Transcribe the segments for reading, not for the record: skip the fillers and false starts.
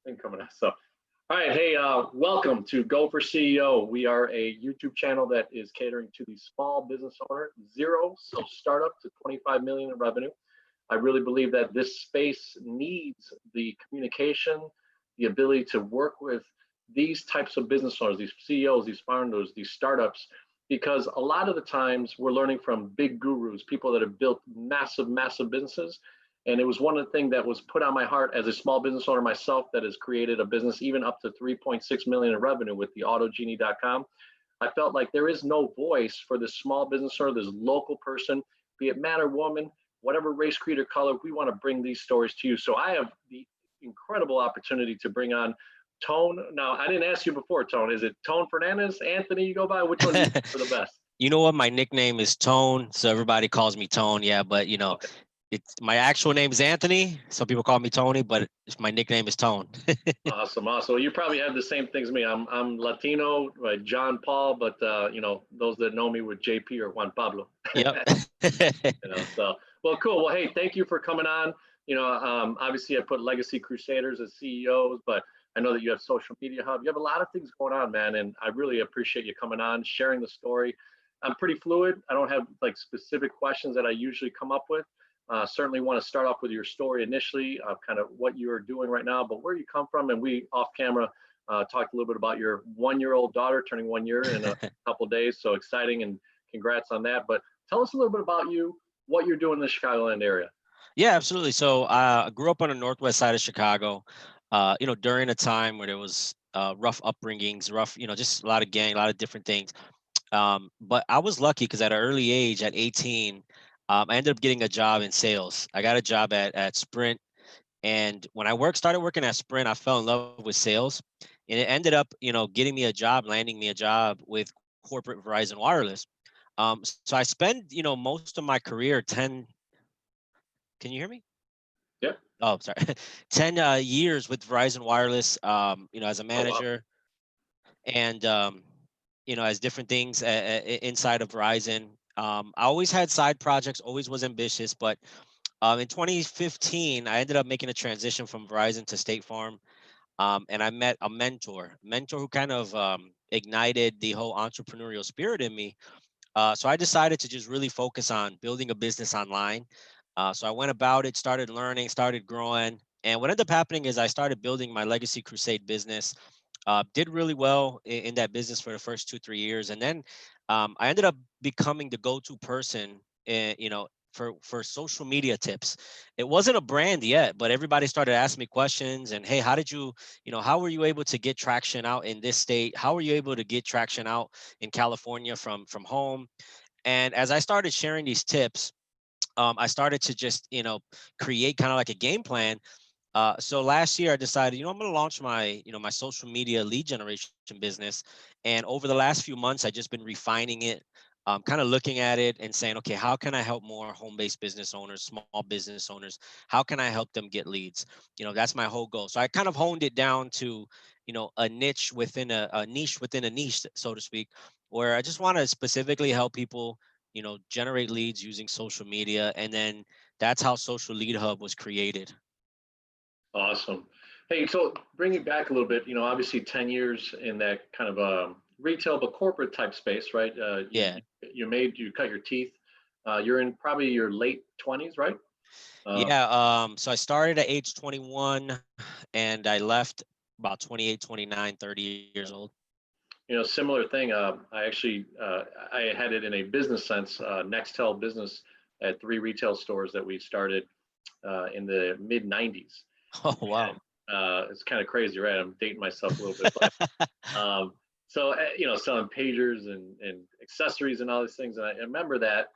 thing coming out. So, all right, hey, welcome to Go for CEO. We are a YouTube channel that is catering to the small business owner, zero, so startup to 25 million in revenue. I really believe that this space needs the communication, the ability to work with these types of business owners, these CEOs, these founders, these startups, because a lot of the times we're learning from big gurus, people that have built massive, massive businesses. And it was one of the things that was put on my heart as a small business owner myself that has created a business even up to 3.6 million in revenue with the autogenie.com. I felt like there is no voice for this small business owner, this local person, be it man or woman, whatever race, creed, or color. We want to bring these stories to you. So I have the incredible opportunity to bring on Tone. Now, I didn't ask you before, Tone. Is it Tone Fernandez, Anthony, you go by? Which one do you think for the best? You know what? My nickname is Tone, so everybody calls me Tone. Yeah, but Okay. it's my actual name is Anthony. Some people call me Tony, but my nickname is Tone. Awesome, awesome. You probably have the same things as me. I'm Latino, right? John Paul, but those that know me with JP or Juan Pablo. Yep. So well, cool. Well, hey, thank you for coming on. Obviously I put Legacy Crusaders as CEOs, but I know that you have Social Media Hub. You have a lot of things going on, man, and I really appreciate you coming on, sharing the story. I'm pretty fluid. I don't have like specific questions that I usually come up with. Certainly want to start off with your story initially, kind of what you're doing right now, but where you come from. And we off camera talked a little bit about your 1-year-old daughter turning 1 year in a couple days. So exciting, and congrats on that. But tell us a little bit about you, what you're doing in the Chicagoland area. Yeah, absolutely. So I grew up on the northwest side of Chicago. During a time where there was rough upbringings, rough, just a lot of gang, a lot of different things. But I was lucky because at an early age, at 18, I ended up getting a job in sales. I got a job at Sprint, and when I started working at Sprint, I fell in love with sales, and it ended up, getting me a job, landing me a job with corporate Verizon Wireless. So I spent, most of my career, 10. Can you hear me? Yep. Oh, sorry. 10 years with Verizon Wireless, as a Oh, wow. manager, and as different things inside of Verizon. I always had side projects, always was ambitious, but in 2015, I ended up making a transition from Verizon to State Farm, and I met a mentor who kind of ignited the whole entrepreneurial spirit in me. So I decided to just really focus on building a business online. So I went about it, started learning, started growing. And what ended up happening is I started building my Legacy Crusade business. Did really well in that business for the first 2-3 years, and then I ended up becoming the go-to person, for social media tips. It wasn't a brand yet, but everybody started asking me questions. And hey, how did you, how were you able to get traction out in this state? How were you able to get traction out in California from home? And as I started sharing these tips, I started to just create kind of like a game plan. So last year I decided, I'm going to launch my social media lead generation business. And over the last few months, I just been refining it, kind of looking at it and saying, okay, how can I help more home-based business owners, small business owners? How can I help them get leads? That's my whole goal. So I kind of honed it down to, a niche within a niche within a niche, so to speak, where I just want to specifically help people, generate leads using social media. And then that's how Social Lead Hub was created. Awesome. Hey, so bring it back a little bit. Obviously 10 years in that kind of retail but corporate type space, right? Yeah. You cut your teeth. You're in probably your late 20s, right? Uh, Yeah. So I started at age 21 and I left about 28, 29, 30 years old. Similar thing. I had it in a business sense. Nextel Business at 3 retail stores that we started in the mid 90s. Oh, wow. And it's kind of crazy, right? I'm dating myself a little bit, but selling pagers and accessories and all these things. And I remember that,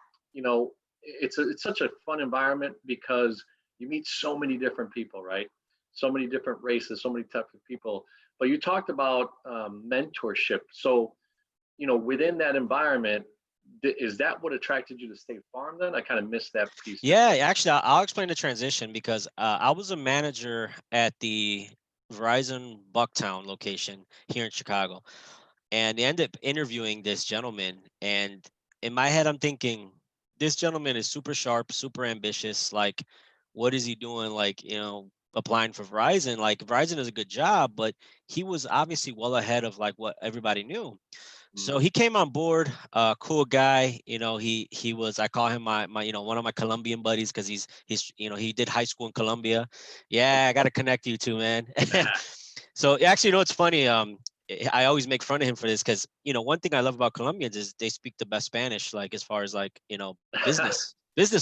it's such a fun environment because you meet so many different people, right? So many different races, so many types of people. But you talked about mentorship. So, within that environment, is that what attracted you to State Farm then? I kind of missed that piece there. Yeah, actually, I'll explain the transition because I was a manager at the Verizon Bucktown location here in Chicago. And they ended up interviewing this gentleman. And in my head, I'm thinking, this gentleman is super sharp, super ambitious. Like, what is he doing? Like, applying for Verizon. Like Verizon is a good job, but he was obviously well ahead of like what everybody knew. So Mm. he came on board, cool guy. He was, I call him my one of my Colombian buddies because he's he did high school in Colombia. Yeah, I got to connect you two, man. So actually, it's funny. I always make fun of him for this because one thing I love about Colombians is they speak the best Spanish, like as far as like business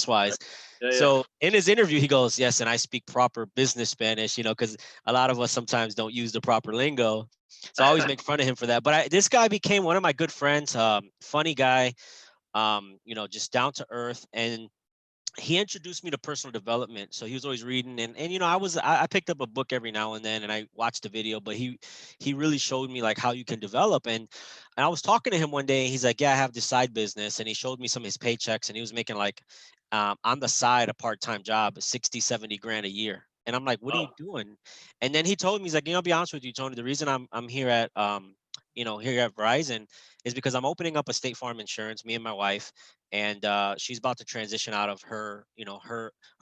wise. Yeah, yeah. So in his interview, he goes, "Yes, and I speak proper business Spanish, because a lot of us sometimes don't use the proper lingo." So I always make fun of him for that. But this guy became one of my good friends. Funny guy, just down to earth, and he introduced me to personal development. So he was always reading, and I picked up a book every now and then, and I watched the video. But he really showed me like how you can develop. And I was talking to him one day, and he's like, "Yeah, I have this side business," and he showed me some of his paychecks, and he was making like on the side a part-time job, 60, 70 grand a year. And I'm like, "What are you Oh. doing?" And then he told me, he's like, "I'll be honest with you, Tony. The reason I'm here at here at Verizon is because I'm opening up a State Farm insurance, me and my wife, and she's about to transition out of her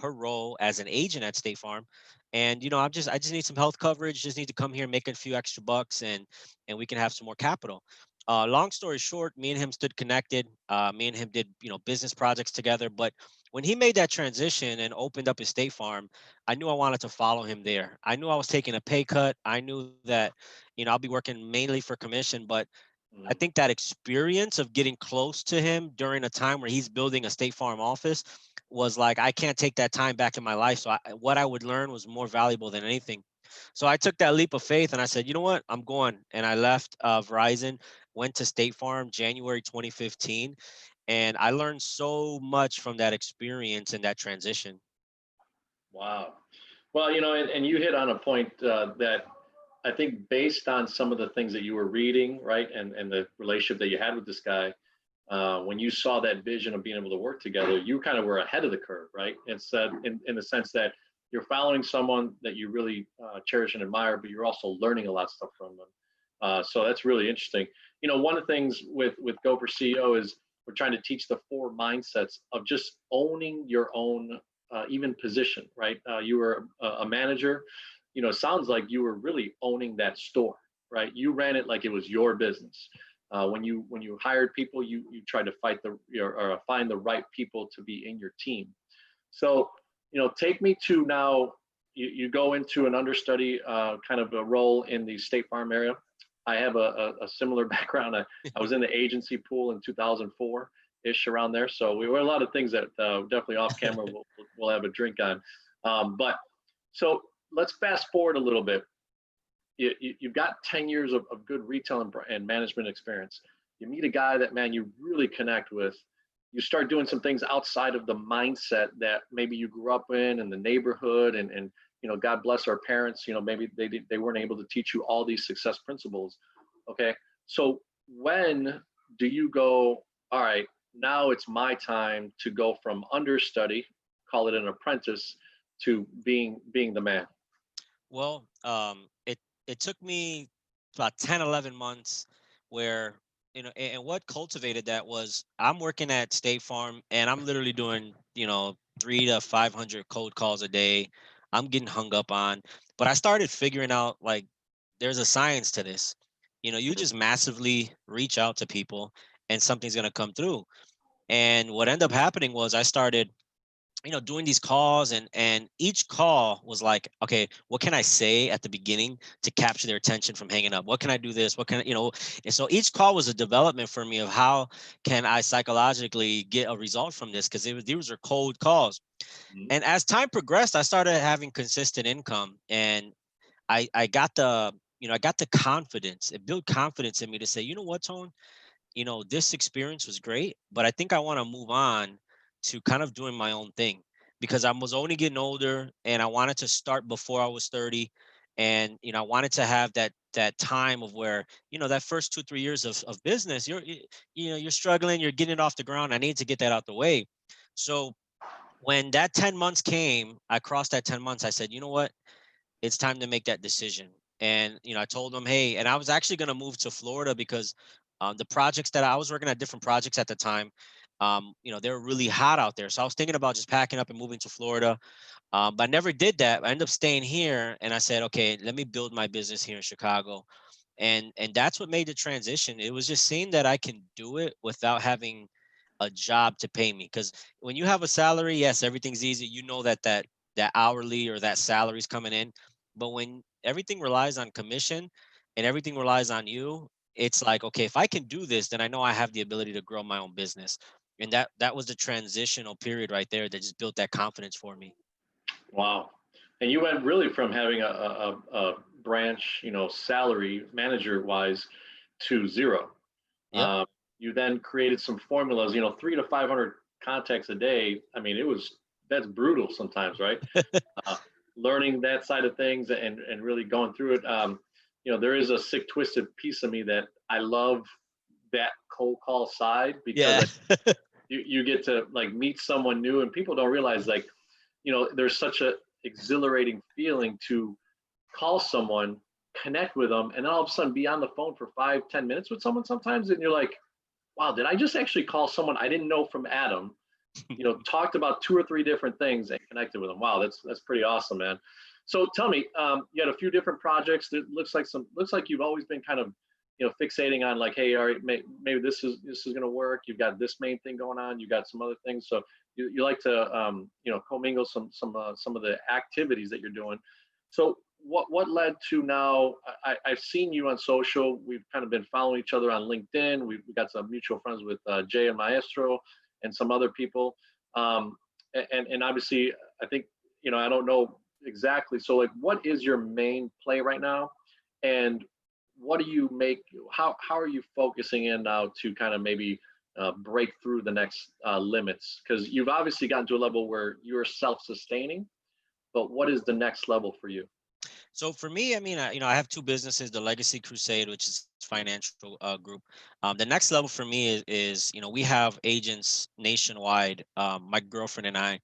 role as an agent at State Farm. And I just need some health coverage, just need to come here, make a few extra bucks, and we can have some more capital." Long story short, me and him stood connected. Me and him did business projects together. But when he made that transition and opened up his State Farm, I knew I wanted to follow him there. I knew I was taking a pay cut. I knew that I'll be working mainly for commission, but I Mm. think that experience of getting close to him during a time where he's building a State Farm office was like, I can't take that time back in my life. So what I would learn was more valuable than anything. So I took that leap of faith and I said, you know what, I'm going. And I left Verizon, went to State Farm January 2015. And I learned so much from that experience and that transition. Wow. Well, and you hit on a point that I think based on some of the things that you were reading, right, and the relationship that you had with this guy, when you saw that vision of being able to work together, you kind of were ahead of the curve, right? Instead, in the sense that you're following someone that you really cherish and admire, but you're also learning a lot of stuff from them. So that's really interesting. One of the things with Go for CEO is we're trying to teach the four mindsets of just owning your own even position, right? You were a manager. Sounds like you were really owning that store, right? You ran it like it was your business. When you hired people, you tried to find the right people to be in your team. So, take me to now. You go into an understudy kind of a role in the State Farm area. I have a similar background. I was in the agency pool in 2004 ish around there. So we were a lot of things that definitely off camera we'll have a drink on. But so let's fast forward a little bit. You've got 10 years of good retail and management experience. You meet a guy that, man, you really connect with. You start doing some things outside of the mindset that maybe you grew up in the neighborhood, and God bless our parents, maybe they weren't able to teach you all these success principles. Okay. So when do you go, all right, now it's my time to go from understudy, call it an apprentice, to being the man? Well, it took me about 10, 11 months where, and what cultivated that was I'm working at State Farm and I'm literally doing, 3 to 500 cold calls a day. I'm getting hung up on, but I started figuring out like there's a science to this. You Mhm. just massively reach out to people and something's going to come through. And what ended up happening was I started doing these calls, and each call was like, okay, what can I say at the beginning to capture their attention from hanging up? What can I do this? What can and so each call was a development for me of how can I psychologically get a result from this, because these were cold calls. Mhm. And as time progressed, I started having consistent income, and I got the I got the confidence. It built confidence in me to say, you know what, Tone, this experience was great, but I think I want to move on to kind of doing my own thing, because I was only getting older and I wanted to start before I was 30. And, I wanted to have that time of where, that first 2, 3 years of business, you're struggling, you're getting it off the ground. I need to get that out the way. So when that 10 months came, I crossed that 10 months. I said, you know what? It's time to make that decision. And I told them, hey, and I was actually going to move to Florida because the projects that I was working at different projects at the time, They were really hot out there. So I was thinking about just packing up and moving to Florida. But I never did that. I ended up staying here, and I said, okay, let me build my business here in Chicago. And that's what made the transition. It was just seeing that I can do it without having a job to pay me. Because when you have a salary, yes, everything's easy. You know that hourly or that salary is coming in. But when everything relies on commission and everything relies on you, it's like, okay, if I can do this, then I know I have the ability to grow my own business. And that was the transitional period right there that just built that confidence for me. Wow. And you went really from having a branch, salary manager wise to zero. Yep. Um, you then created some formulas, 300 to 500 contacts a day. I mean, that's brutal sometimes, right? Uh, Learning that side of things and really going through it. There is a sick, twisted piece of me that I love that cold call side because Yeah. you get to like meet someone new and people don't realize like there's such a exhilarating feeling to call someone, connect with them, and then all of a sudden be on the phone for 5, 10 minutes with someone sometimes, and you're like, wow, did I just actually call someone I didn't know from Adam? Talked about two or three different things and connected with them. Wow, that's pretty awesome, man. So tell me, you had a few different projects. That looks like you've always been kind of fixating on like, hey, all right, maybe this is going to work. You've got this main thing going on. You got some other things. So you like to commingle some of the activities that you're doing. So what led to now? I've seen you on social. We've kind of been following each other on LinkedIn. We got some mutual friends with Jay and Maestro and some other people. Um, and obviously, I think I don't know exactly. So like, what is your main play right now, and what do you make? How are you focusing in now to kind of maybe break through the next limits? Because you've obviously gotten to a level where you're self-sustaining, but what is the next level for you? So for me, I mean, I have two businesses: the Legacy Crusade, which is financial group. The next level for me is we have agents nationwide. My girlfriend and I,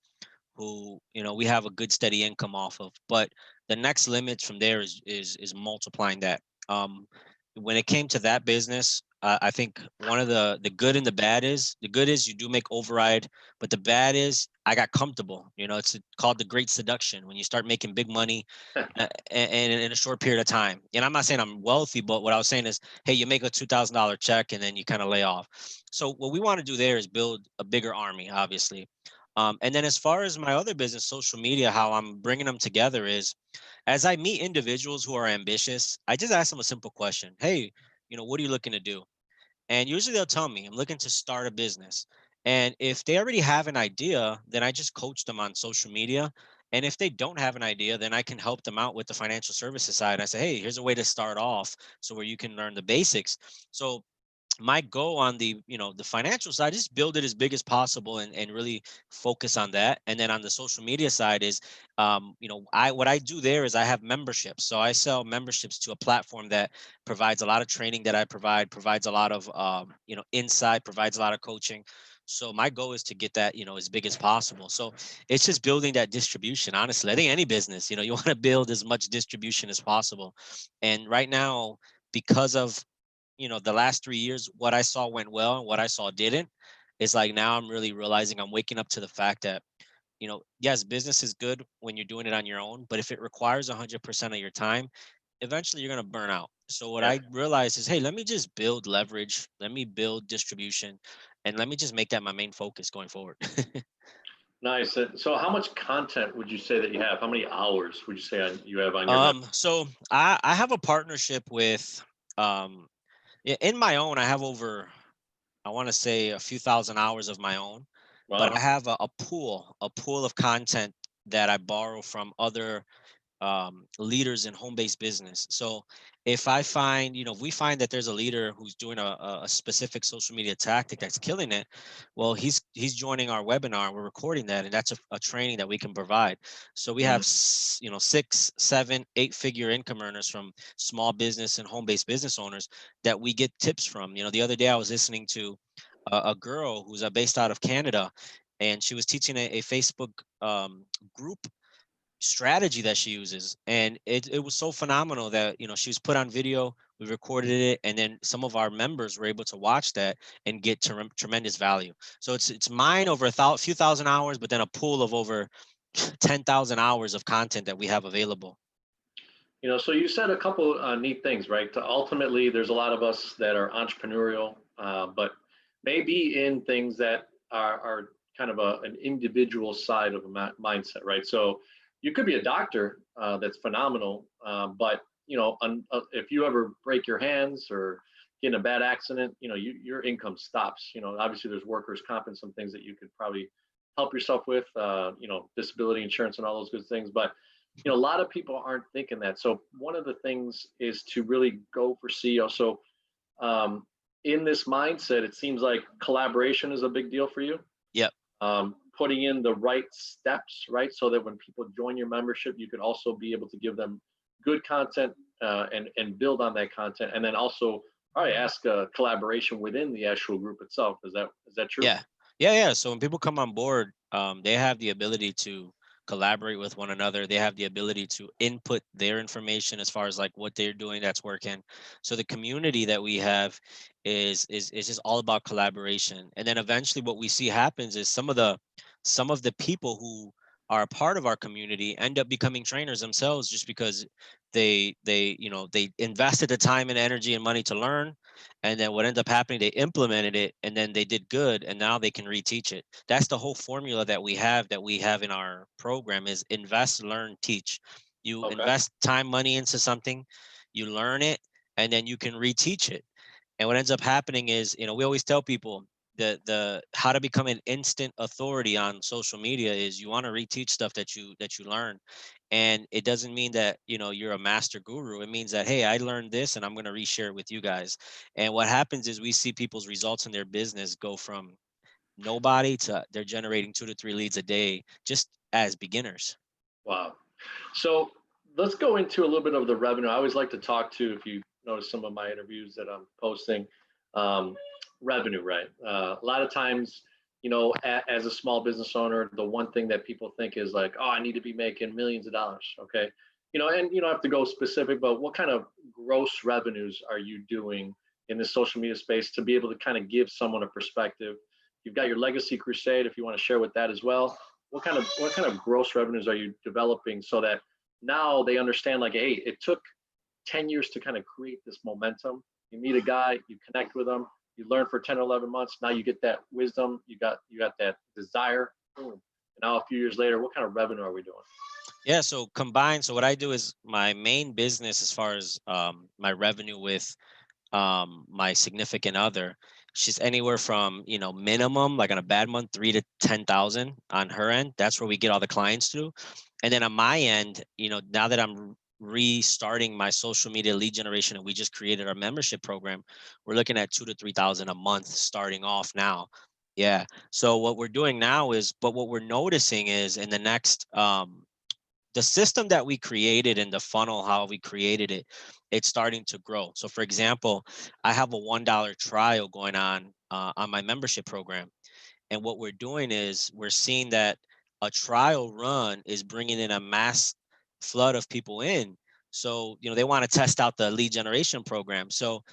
who we have a good steady income off of. But the next limit from there is multiplying that. When it came to that business, I think one of the good and the good is you do make override, but the bad is I got comfortable. It's called the great seduction when you start making big money and in a short period of time. And I'm not saying I'm wealthy, but what I was saying is, hey, you make a $2,000 check and then you kind of lay off. So what we want to do there is build a bigger army, obviously. And then as far as my other business, social media, how I'm bringing them together is as I meet individuals who are ambitious, I just ask them a simple question. Hey, what are you looking to do? And usually they'll tell me, I'm looking to start a business. And if they already have an idea, then I just coach them on social media. And if they don't have an idea, then I can help them out with the financial services side. I say, hey, here's a way to start off so where you can learn the basics. So my goal on the financial side is build it as big as possible and really focus on that. And then on the social media side is I what I do there is I have memberships, so I sell memberships to a platform that provides a lot of training that I provides a lot of insight, provides a lot of coaching. So my goal is to get that as big as possible. So it's just building that distribution. Honestly, I think any business, you want to build as much distribution as possible. And right now, because of the last 3 years, what I saw went well and what I saw didn't. It's like now I'm really realizing I'm waking up to the fact that, yes, business is good when you're doing it on your own, but if it requires 100% of your time, eventually you're going to burn out. So what Yeah, I realized is, hey, let me just build leverage, let me build distribution, and let me just make that my main focus going forward. nice. So how much content would you say that you have? How many hours would you say you have on your member? So I have a partnership with, um, in my own, I have over, I want to say a few thousand hours of my own, but I Wow. have a pool of content that I borrow from other leaders in home-based business. So if we find that there's a leader who's doing a specific social media tactic that's killing it, well, he's joining our webinar. We're recording that, and that's a training that we can provide. So we have Mm, 6, 7, 8-figure income earners from small business and home-based business owners that we get tips from. The other day I was listening to a girl who's based out of Canada, and she was teaching a Facebook group strategy that she uses, and it was so phenomenal that she was put on video, we recorded it, and then some of our members were able to watch that and get tremendous value. So it's mine over few thousand hours, but then a pool of over 10,000 hours of content that we have available. So you said a couple neat things, right? Ultimately, there's a lot of us that are entrepreneurial, but maybe in things that are kind of an individual side of a mindset, right? So you could be a doctor that's phenomenal, but if you ever break your hands or get in a bad accident, your income stops. Obviously there's workers' comp and some things that you could probably help yourself with, disability insurance and all those good things, but a lot of people aren't thinking that. So one of the things is to really go for CEO. So in this mindset, it seems like collaboration is a big deal for you. Yep. Putting in the right steps, right? So that when people join your membership, you could also be able to give them good content and build on that content. And then also probably ask a collaboration within the actual group itself. Is that true? Yeah. So when people come on board, they have the ability to collaborate with one another. They have the ability to input their information as far as like what they're doing that's working. So the community that we have is just all about collaboration. And then eventually what we see happens is some of the people who are a part of our community end up becoming trainers themselves, just because they invested the time and energy and money to learn, and then what ended up happening, they implemented it and then they did good, and now they can reteach it. That's the whole formula that we have in our program: is invest, learn, teach. You Okay. invest time, money into something, you learn it, and then you can reteach it. And what ends up happening is, we always tell people the how to become an instant authority on social media is you want to reteach stuff that you learn. And it doesn't mean that you're a master guru. It means that, hey, I learned this and I'm going to reshare it with you guys. And what happens is we see people's results in their business go from nobody to they're generating 2 to 3 leads a day just as beginners. Wow. So let's go into a little bit of the revenue. I always like to talk to, if you notice some of my interviews that I'm posting, um, revenue, right? A lot of times, as a small business owner, the one thing that people think is like, oh, I need to be making millions of dollars. Okay. And you don't have to go specific, but what kind of gross revenues are you doing in the social media space to be able to kind of give someone a perspective? You've got your Legacy Crusade, if you want to share with that as well. What kind of gross revenues are you developing so that now they understand, like, hey, it took 10 years to kind of create this momentum. You meet a guy, you connect with him, you learn for 10 or 11 months, now you get that wisdom, you got that desire, boom. And now a few years later, what kind of revenue are we doing? Yeah, so combined, so what I do is my main business as far as my revenue with my significant other, she's anywhere from minimum, like on a bad month, 3 to 10,000 on her end. That's where we get all the clients through. And then on my end, now that I'm restarting my social media lead generation and we just created our membership program, we're looking at 2 to 3,000 a month starting off now. Yeah. So what we're doing now is, but what we're noticing is in the next the system that we created and the funnel, how we created it, it's starting to grow. So for example, I have a $1 trial going on my membership program. And what we're doing is we're seeing that a trial run is bringing in a mass flood of people in. So, they want to test out the lead generation program. So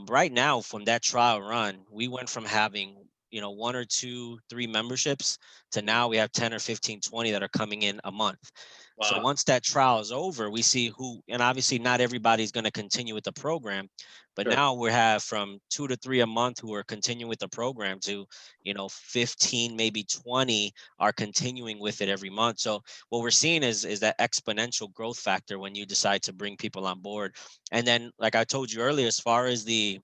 right now, from that trial run, we went from having, one or two, three memberships to now we have 10 or 15, 20 that are coming in a month. So Wow. once that trial is over, we see who, and obviously not everybody's going to continue with the program, but Sure. now we have from 2 to 3 a month who are continuing with the program to, 15, maybe 20 are continuing with it every month. So what we're seeing is that exponential growth factor when you decide to bring people on board. And then, like I told you earlier, as far as the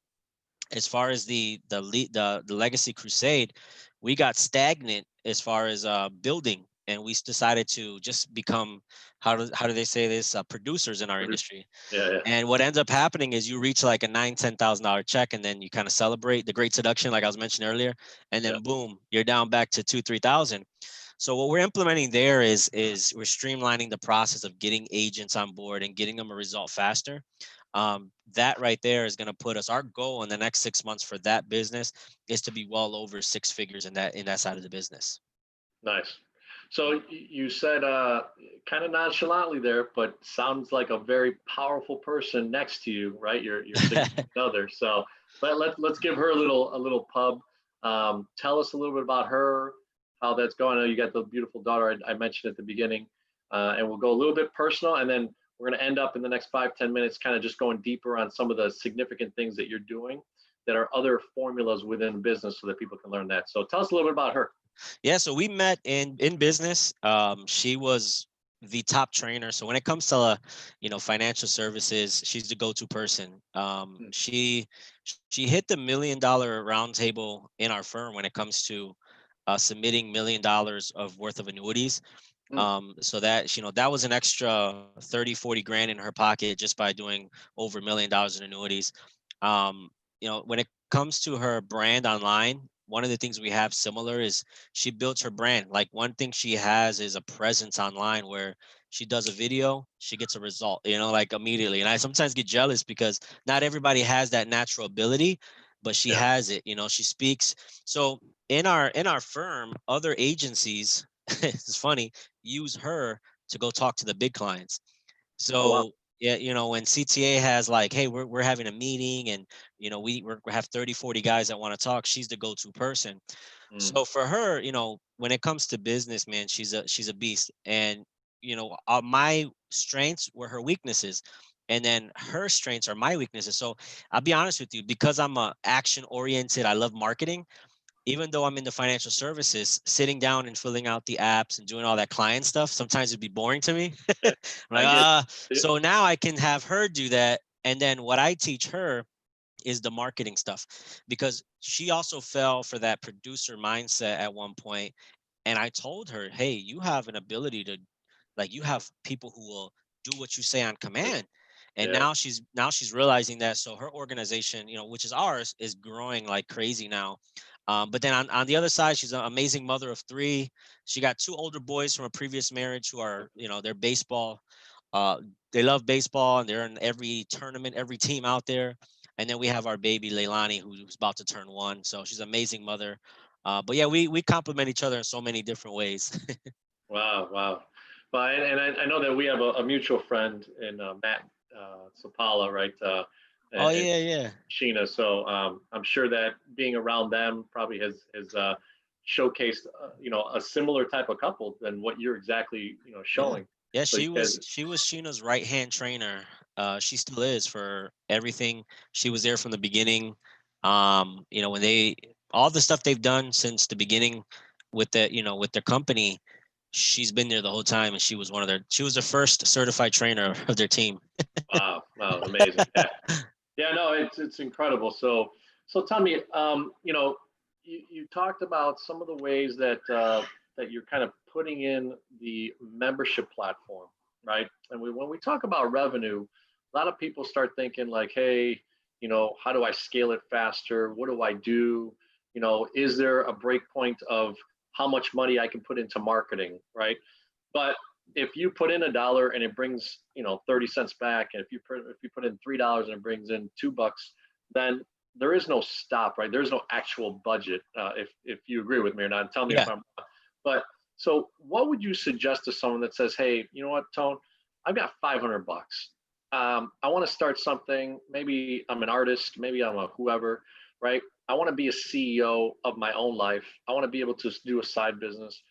Legacy Crusade, we got stagnant as far as building, and we decided to just become, how do they say this, producers in our industry. Yeah, yeah. And what ends up happening is you reach like a $9,000-10,000 check, and then you kind of celebrate the great seduction, like I was mentioning earlier, and Yeah. then boom, you're down back to 2-3,000. So what we're implementing there is we're streamlining the process of getting agents on board and getting them a result faster. That right there is going to put us, our goal in the next 6 months for that business is to be well over six figures in that side of the business. Nice. So you said kind of nonchalantly there, but sounds like a very powerful person next to you, right? Your significant other. So let's give her a little pub. Tell us a little bit about her, how that's going. I know you got the beautiful daughter I mentioned at the beginning, and we'll go a little bit personal, and then we're going to end up in the next 5-10 minutes, kind of just going deeper on some of the significant things that you're doing that are other formulas within business, so that people can learn that. So tell us a little bit about her. Yeah, so we met in business. She was the top trainer. So when it comes to financial services, she's the go-to person. Mm, She hit the $1 million round table in our firm when it comes to submitting $1 million of worth of annuities. mm, So that that was an extra 30-40 grand in her pocket just by doing over $1 million in annuities. When it comes to her brand online, one of the things we have similar is she built her brand. Like, one thing she has is a presence online where she does a video, she gets a result, like, immediately. And I sometimes get jealous because not everybody has that natural ability, but she yeah. has it. She speaks. So in our firm, other agencies, it's funny, use her to go talk to the big clients. Oh wow. So yeah, when CTA has like, hey, we're having a meeting, and we have 30-40 guys that want to talk, she's the go-to person. Mm, So for her, when it comes to business, man, she's a beast. And my strengths were her weaknesses, and then her strengths are my weaknesses. So I'll be honest with you, because I'm a action oriented, I love marketing. Even though I'm in the financial services, sitting down and filling out the apps and doing all that client stuff, sometimes it'd be boring to me. I'm like, I get it. so now I can have her do that. And then what I teach her is the marketing stuff, because she also fell for that producer mindset at one point. And I told her, hey, you have an ability to, like, you have people who will do what you say on command. And Yeah. now she's realizing that. So her organization, which is ours, is growing like crazy now. But then on the other side, she's an amazing mother of three. She got two older boys from a previous marriage who are, they're baseball. Uh, they love baseball, and they're in every tournament, every team out there. And then we have our baby Leilani, who's about to turn 1. So she's an amazing mother. But yeah, we complement each other in so many different ways. Wow. Wow. But and I know that we have a mutual friend in Matt Sapala, right? Oh And yeah, yeah. Sheena. So I'm sure that being around them probably has showcased a similar type of couple than what you're exactly Yeah. showing. Yeah, So you guys, she was Sheena's right-hand trainer. She still is for everything. She was there from the beginning. When they all the stuff they've done since the beginning with with their company, she's been there the whole time, and she was the first certified trainer of their team. wow, wow, amazing. Yeah. Yeah, no, it's incredible. So tell me, you talked about some of the ways that you're kind of putting in the membership platform, right? And when we talk about revenue, a lot of people start thinking like, hey, how do I scale it faster? What do I do? Is there a break point of how much money I can put into marketing, right? But if you put in $1 and it brings 30 cents back, and if you put in $3 and it brings in $2, then there is no stop, right? There's no actual budget. If you agree with me or not, tell me if Yeah. I'm wrong. But so what would you suggest to someone that says, hey, you know what, Tone, I've got 500 bucks. I want to start something. Maybe I'm an artist, maybe I'm a whoever, right? I want to be a CEO of my own life. I want to be able to do a side business,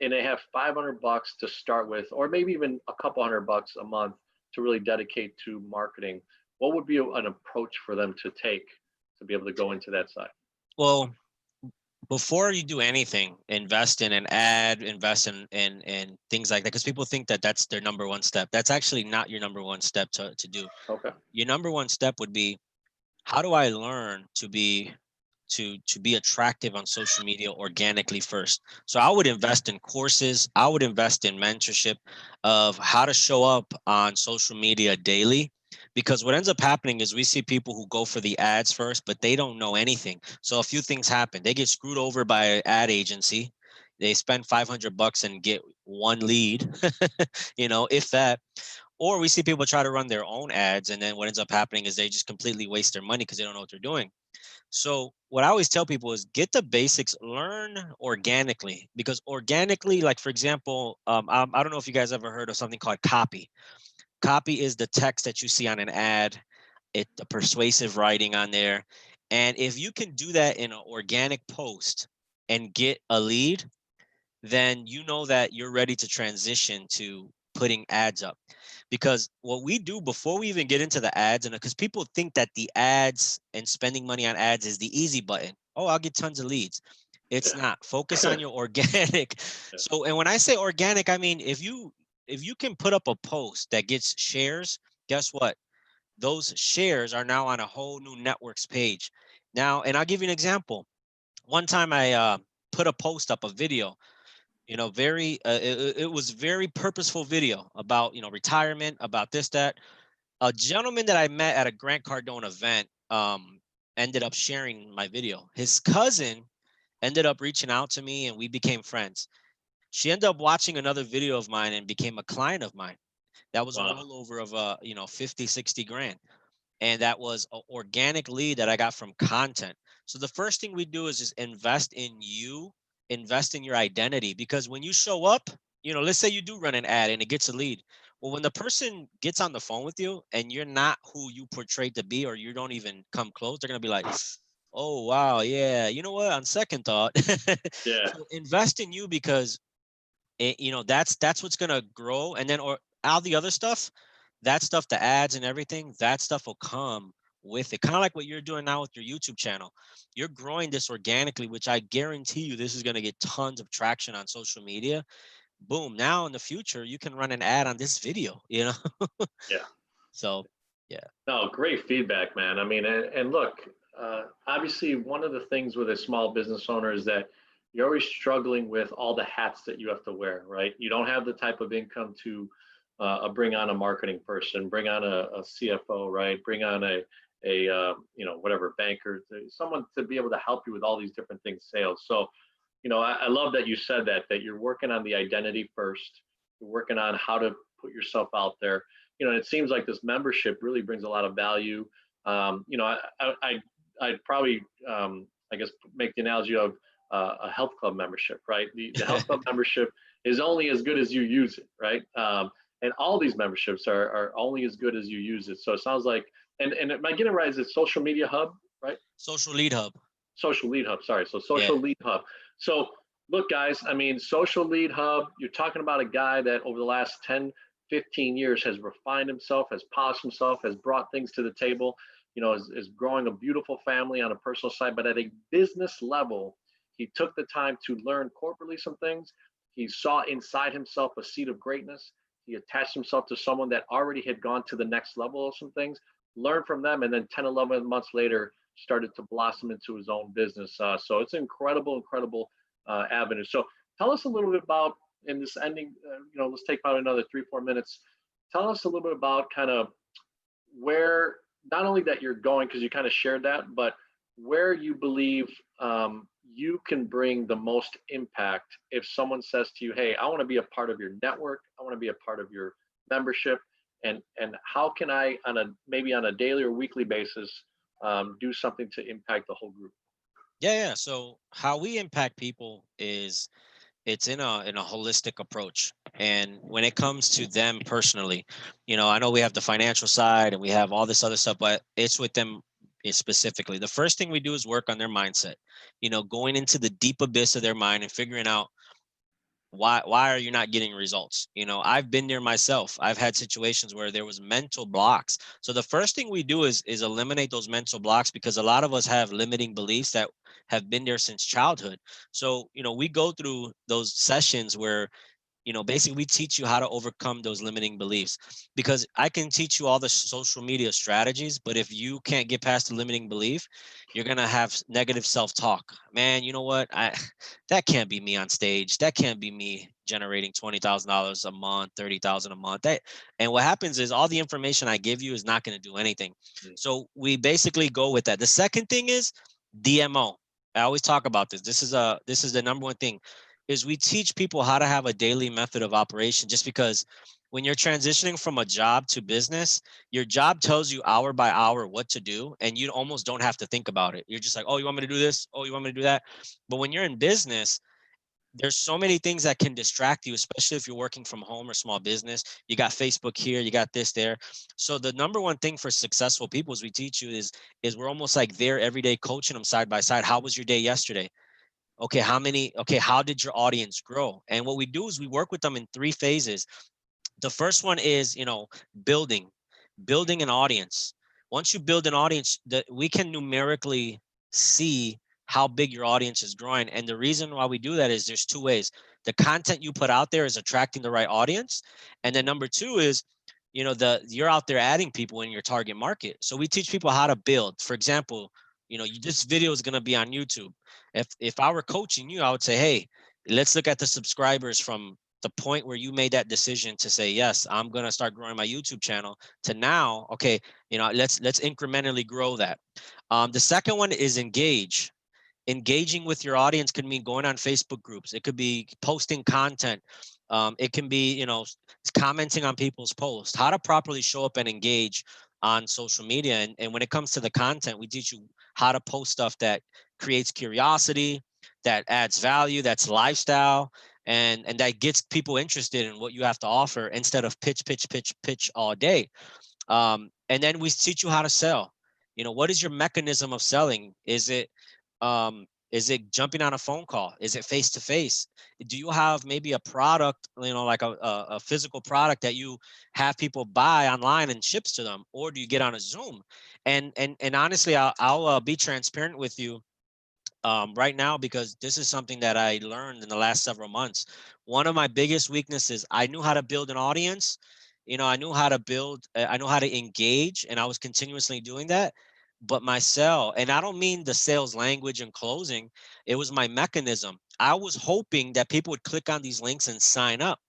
and they have 500 bucks to start with, or maybe even a couple $100 a month to really dedicate to marketing. What would be an approach for them to take to be able to go into that side? Well, before you do anything, invest in an ad, invest in things like that, because people think that that's their number one step. That's actually not your number one step to do. Okay. Your number one step would be, how do I learn to be attractive on social media organically first? So I would invest in courses, I would invest in mentorship of how to show up on social media daily. Because what ends up happening is we see people who go for the ads first, but they don't know anything. So a few things happen. They get screwed over by an ad agency. They spend 500 bucks and get one lead, if that. Or we see people try to run their own ads, and then what ends up happening is they just completely waste their money because they don't know what they're doing. So what I always tell people is get the basics, learn organically, because organically, like for example, I don't know if you guys ever heard of something called copy. Copy is the text that you see on an ad, the persuasive writing on there. And if you can do that in an organic post and get a lead, then you know that you're ready to transition to putting ads up. Because what we do before we even get into the ads, and because people think that the ads and spending money on ads is the easy button. Oh, I'll get tons of leads. It's Yeah. not. Focus on your organic. Yeah. So, and when I say organic, I mean if you can put up a post that gets shares, guess what? Those shares are now on a whole new networks page. Now, and I'll give you an example. One time I put a post up, a video, very it was very purposeful video about retirement, about this, that. A gentleman that I met at a Grant Cardone event ended up sharing my video. His cousin ended up reaching out to me and we became friends. She ended up watching another video of mine and became a client of mine. That was a Wow. rollover of 50, 60 grand. And that was an organic lead that I got from content. So the first thing we do is just invest in you, invest in your identity, because when you show up, let's say you do run an ad and it gets a lead. Well, when the person gets on the phone with you and you're not who you portrayed to be, or you don't even come close, they're going to be like, oh, wow, yeah, you know what? On second thought, Yeah. so invest in you, because that's what's going to grow. And then, or all the other stuff, that stuff, the ads and everything, that stuff will come with it. Kind of like what you're doing now with your YouTube channel. You're growing this organically, which I guarantee you this is going to get tons of traction on social media. Boom. Now in the future, you can run an ad on this video. Yeah. So, yeah. No, great feedback, man. I mean, and look, obviously, one of the things with a small business owner is that you're always struggling with all the hats that you have to wear, right? You don't have the type of income to bring on a marketing person, bring on a CFO, right? Bring on a whatever banker, someone to be able to help you with all these different things, sales. So, I love that you said that you're working on the identity first. You're working on how to put yourself out there. It seems like this membership really brings a lot of value. I'd probably, I guess, make the analogy of a health club membership, right? The health club membership is only as good as you use it, right? And all these memberships are only as good as you use it. So it sounds like, and am I getting it right? Is it Social Media Hub, right? Social Lead Hub. Social Lead Hub, sorry. So Yeah. Social Lead Hub. So look, guys, I mean, Social Lead Hub, you're talking about a guy that over the last 10, 15 years has refined himself, has polished himself, has brought things to the table, is growing a beautiful family on a personal side. But at a business level, he took the time to learn corporately some things. He saw inside himself a seed of greatness. He attached himself to someone that already had gone to the next level of some things, learned from them, and then 10, 11 months later, started to blossom into his own business. So it's an incredible avenue. So tell us a little bit about, in this ending, let's take about another 3-4 minutes. Tell us a little bit about kind of where, not only that you're going, because you kind of shared that, but where you believe you can bring the most impact if someone says to you, hey, I want to be a part of your network, I want to be a part of your membership, and how can I, maybe on a daily or weekly basis, do something to impact the whole group? Yeah. So how we impact people is it's in a holistic approach. And when it comes to them personally, I know we have the financial side and we have all this other stuff, but it's with them specifically. The first thing we do is work on their mindset, going into the deep abyss of their mind and figuring out why are you not getting results. I've been there myself. I've had situations where there was mental blocks. So the first thing we do is eliminate those mental blocks, because a lot of us have limiting beliefs that have been there since childhood. So we go through those sessions where basically we teach you how to overcome those limiting beliefs, because I can teach you all the social media strategies, but if you can't get past the limiting belief, you're going to have negative self-talk. Man, you know what? That can't be me on stage. That can't be me generating $20,000 a month, 30,000 a month. And what happens is all the information I give you is not going to do anything. So we basically go with that. The second thing is DMO. I always talk about this. This is the number one thing, is we teach people how to have a daily method of operation, just because when you're transitioning from a job to business, your job tells you hour by hour what to do, and you almost don't have to think about it. You're just like, oh, you want me to do this? Oh, you want me to do that? But when you're in business, there's so many things that can distract you, especially if you're working from home or small business. You got Facebook here, you got this there. So the number one thing for successful people, as we teach you, is we're almost like there every day, coaching them side by side. How was your day yesterday? Okay, how did your audience grow? And what we do is we work with them in 3 phases. The first one is, building an audience. Once you build an audience, that we can numerically see how big your audience is growing. And the reason why we do that is there's 2 ways. The content you put out there is attracting the right audience. And then number 2 is, you're out there adding people in your target market. So we teach people how to build. For example, this video is going to be on YouTube. If I were coaching you, I would say, hey, let's look at the subscribers from the point where you made that decision to say, yes, I'm going to start growing my YouTube channel, to now, okay, let's incrementally grow that. The second one is engage. Engaging with your audience could mean going on Facebook groups. It could be posting content. It can be, commenting on people's posts. How to properly show up and engage on social media. And when it comes to the content, we teach you how to post stuff that creates curiosity, that adds value, that's lifestyle, and that gets people interested in what you have to offer, instead of pitch all day. And then we teach you how to sell. What is your mechanism of selling? Is it jumping on a phone call? Is it face to face? Do you have maybe a product, like a physical product that you have people buy online and ships to them, or do you get on a Zoom? And honestly, I'll be transparent with you right now, because this is something that I learned in the last several months. One of my biggest weaknesses, I knew how to build an audience. I knew how to I know how to engage, and I was continuously doing that. But my sell, and I don't mean the sales language and closing, it was my mechanism. I was hoping that people would click on these links and sign up.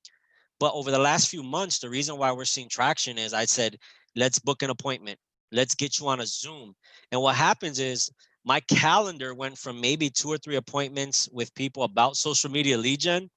But over the last few months, the reason why we're seeing traction is I said, let's book an appointment. Let's get you on a Zoom. And what happens is my calendar went from maybe 2 or 3 appointments with people about social media lead gen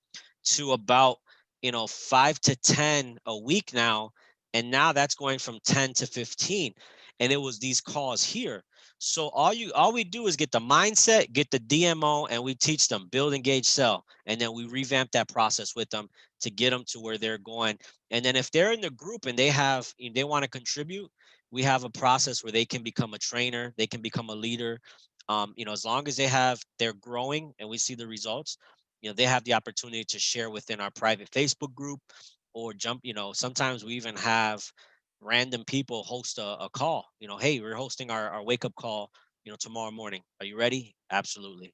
to about, 5 to 10 a week now. And now that's going from 10 to 15. And it was these calls here. So all we do is get the mindset, get the DMO, and we teach them build, engage, sell. And then we revamp that process with them to get them to where they're going. And then if they're in the group and they want to contribute, we have a process where they can become a trainer, they can become a leader. As long as they're growing and we see the results, they have the opportunity to share within our private Facebook group, or jump, sometimes we even have random people host a call, hey, we're hosting our wake up call, tomorrow morning. Are you ready? Absolutely.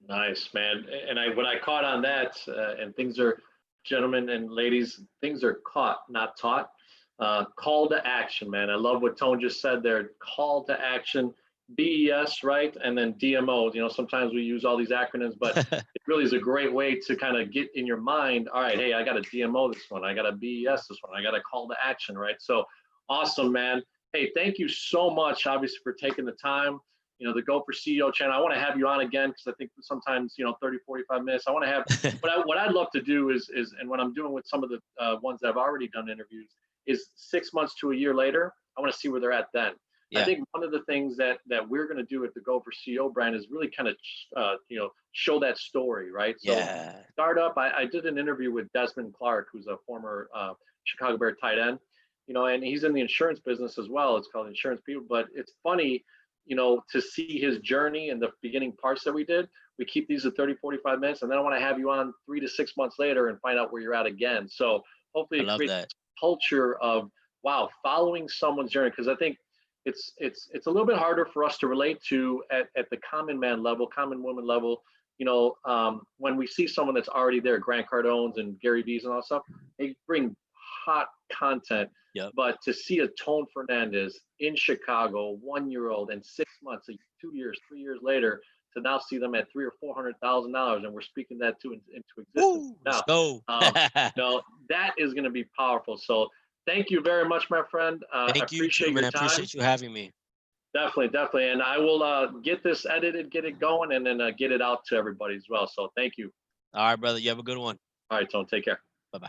Nice, man. And what I caught on that, and things are, gentlemen and ladies, things are caught, not taught. Call to action, man. I love what Tone just said there. Call to action, BES, right? And then DMO. Sometimes we use all these acronyms, but it really is a great way to kind of get in your mind, all right, hey, I got a DMO this one, I got a BES this one, I got a call to action, right? So awesome, man. Hey, thank you so much, obviously, for taking the time. The Go for CEO channel. I want to have you on again, because I think sometimes, 30, 45 minutes. I want to have, what I'd love to do is, and what I'm doing with some of the ones that I've already done interviews, is 6 months to a year later, I want to see where they're at then. Yeah. I think one of the things that we're going to do at the Go for CEO brand is really kind of, show that story, right? So yeah. Startup, I did an interview with Desmond Clark, who's a former Chicago Bear tight end, and he's in the insurance business as well. It's called Insurance People, but it's funny, to see his journey and the beginning parts that we did. We keep these at 30, 45 minutes, and then I want to have you on 3 to 6 months later and find out where you're at again. So hopefully it creates a culture of, wow, following someone's journey. Because I think it's a little bit harder for us to relate to at the common man level, common woman level. When we see someone that's already there, Grant Cardone's and Gary Vee's and all that stuff, they bring hot content. Yep. But to see a Tone Fernandez in Chicago, 1-year-old, and 6 months, 2 years, 3 years later, to now see them at $300,000 or $400,000, and we're speaking that into existence. Woo, now, let's go. That is going to be powerful. So thank you very much, my friend. Thank you too, man. I appreciate you having me. Definitely. And I will get this edited, get it going, and then get it out to everybody as well. So thank you. All right, brother. You have a good one. All right, Tone. Take care. Bye-bye.